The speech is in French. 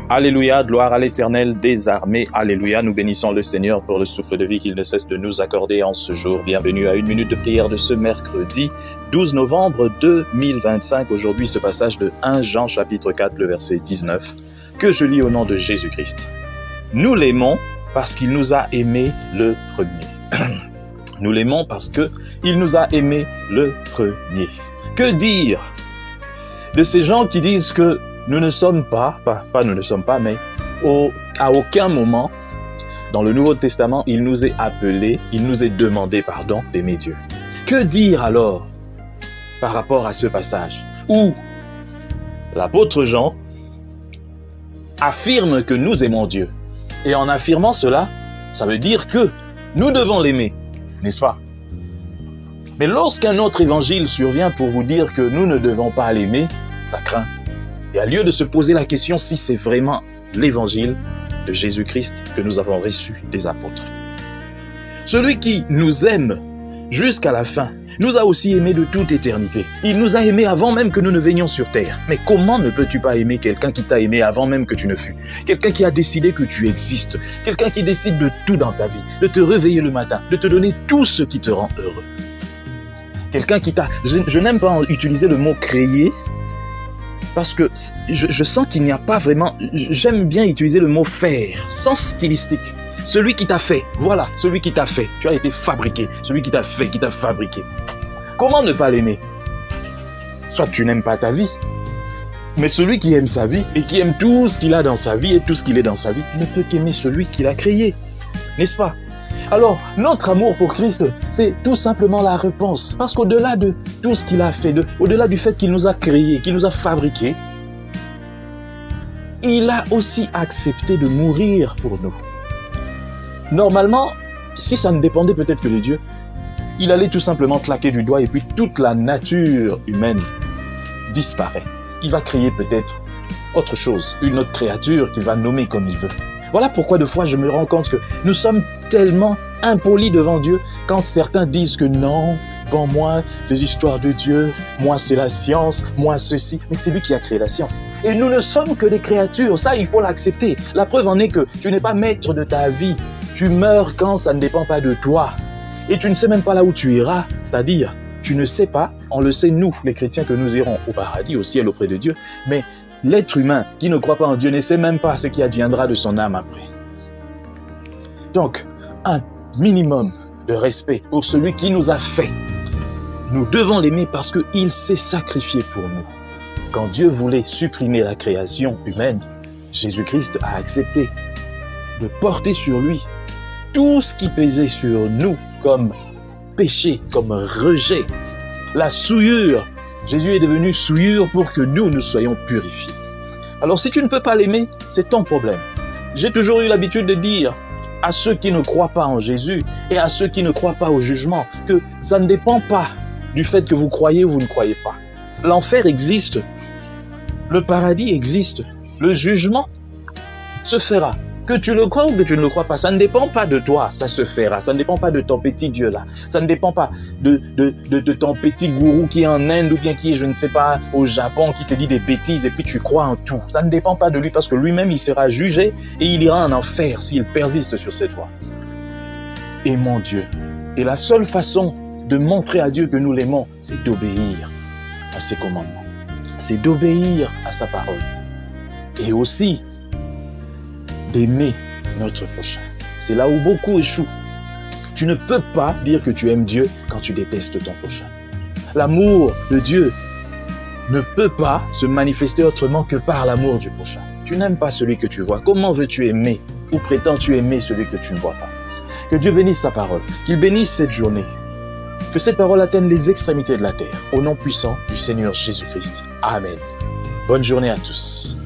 Alléluia, gloire à l'Éternel des armées. Alléluia, nous bénissons le Seigneur pour le souffle de vie qu'il ne cesse de nous accorder en ce jour. Bienvenue à une minute de prière de ce mercredi 12 novembre 2025. Aujourd'hui, ce passage de 1 Jean chapitre 4, le verset 19, que je lis au nom de Jésus-Christ. Nous l'aimons parce qu'il nous a aimés le premier. Nous l'aimons parce qu'il nous a aimés le premier. Que dire de ces gens qui disent que nous ne sommes pas, mais à aucun moment, dans le Nouveau Testament, il nous est demandé d'aimer Dieu. Que dire alors par rapport à ce passage où l'apôtre Jean affirme que nous aimons Dieu. Et en affirmant cela, ça veut dire que nous devons l'aimer, n'est-ce pas? Mais lorsqu'un autre évangile survient pour vous dire que nous ne devons pas l'aimer, ça craint. Et à lieu de se poser la question si c'est vraiment l'évangile de Jésus-Christ que nous avons reçu des apôtres. Celui qui nous aime jusqu'à la fin nous a aussi aimés de toute éternité. Il nous a aimés avant même que nous ne venions sur terre. Mais comment ne peux-tu pas aimer quelqu'un qui t'a aimé avant même que tu ne fus? Quelqu'un qui a décidé que tu existes. Quelqu'un qui décide de tout dans ta vie. De te réveiller le matin. De te donner tout ce qui te rend heureux. Quelqu'un qui t'a... Je n'aime pas utiliser le mot « créer » parce que je sens qu'il n'y a pas vraiment... J'aime bien utiliser le mot « faire », sans stylistique. Celui qui t'a fait, voilà, celui qui t'a fait. Tu as été fabriqué, celui qui t'a fait, qui t'a fabriqué. Comment ne pas l'aimer? Soit tu n'aimes pas ta vie, mais celui qui aime sa vie et qui aime tout ce qu'il a dans sa vie et tout ce qu'il est dans sa vie ne peut qu'aimer celui qui l'a créé, n'est-ce pas? Alors, notre amour pour Christ, c'est tout simplement la réponse. Parce qu'au-delà de tout ce qu'il a fait, au-delà du fait qu'il nous a créés, qu'il nous a fabriqués, il a aussi accepté de mourir pour nous. Normalement, si ça ne dépendait peut-être que de Dieu, il allait tout simplement claquer du doigt et puis toute la nature humaine disparaît. Il va créer peut-être autre chose, une autre créature qu'il va nommer comme il veut. Voilà pourquoi de fois je me rends compte que nous sommes tellement impolis devant Dieu quand certains disent que non, pour moi, les histoires de Dieu, moi c'est la science, moi ceci, mais c'est lui qui a créé la science. Et nous ne sommes que des créatures, ça il faut l'accepter. La preuve en est que tu n'es pas maître de ta vie, tu meurs quand ça ne dépend pas de toi. Et tu ne sais même pas là où tu iras, c'est-à-dire, tu ne sais pas, on le sait nous, les chrétiens, que nous irons au paradis, au ciel auprès de Dieu, mais l'être humain qui ne croit pas en Dieu ne sait même pas ce qui adviendra de son âme après. Donc, un minimum de respect pour celui qui nous a fait. Nous devons l'aimer parce qu'il s'est sacrifié pour nous. Quand Dieu voulait supprimer la création humaine, Jésus-Christ a accepté de porter sur lui tout ce qui pesait sur nous comme péché, comme rejet, la souillure. Jésus est devenu souillure pour que nous soyons purifiés. Alors si tu ne peux pas l'aimer, c'est ton problème. J'ai toujours eu l'habitude de dire à ceux qui ne croient pas en Jésus et à ceux qui ne croient pas au jugement que ça ne dépend pas du fait que vous croyez ou vous ne croyez pas. L'enfer existe, le paradis existe, le jugement se fera. Que tu le crois ou que tu ne le crois pas, ça ne dépend pas de toi, ça se fera. Ça ne dépend pas de ton petit Dieu là. Ça ne dépend pas de ton petit gourou qui est en Inde ou bien qui est, je ne sais pas, au Japon, qui te dit des bêtises et puis tu crois en tout. Ça ne dépend pas de lui parce que lui-même, il sera jugé et il ira en enfer s'il persiste sur cette voie. Aimons Dieu. Et la seule façon de montrer à Dieu que nous l'aimons, c'est d'obéir à ses commandements. C'est d'obéir à sa parole. Et aussi, d'aimer notre prochain. C'est là où beaucoup échouent. Tu ne peux pas dire que tu aimes Dieu quand tu détestes ton prochain. L'amour de Dieu ne peut pas se manifester autrement que par l'amour du prochain. Tu n'aimes pas celui que tu vois. Comment veux-tu aimer ou prétends-tu aimer celui que tu ne vois pas? Que Dieu bénisse sa parole, qu'il bénisse cette journée. Que cette parole atteigne les extrémités de la terre. Au nom puissant du Seigneur Jésus-Christ. Amen. Bonne journée à tous.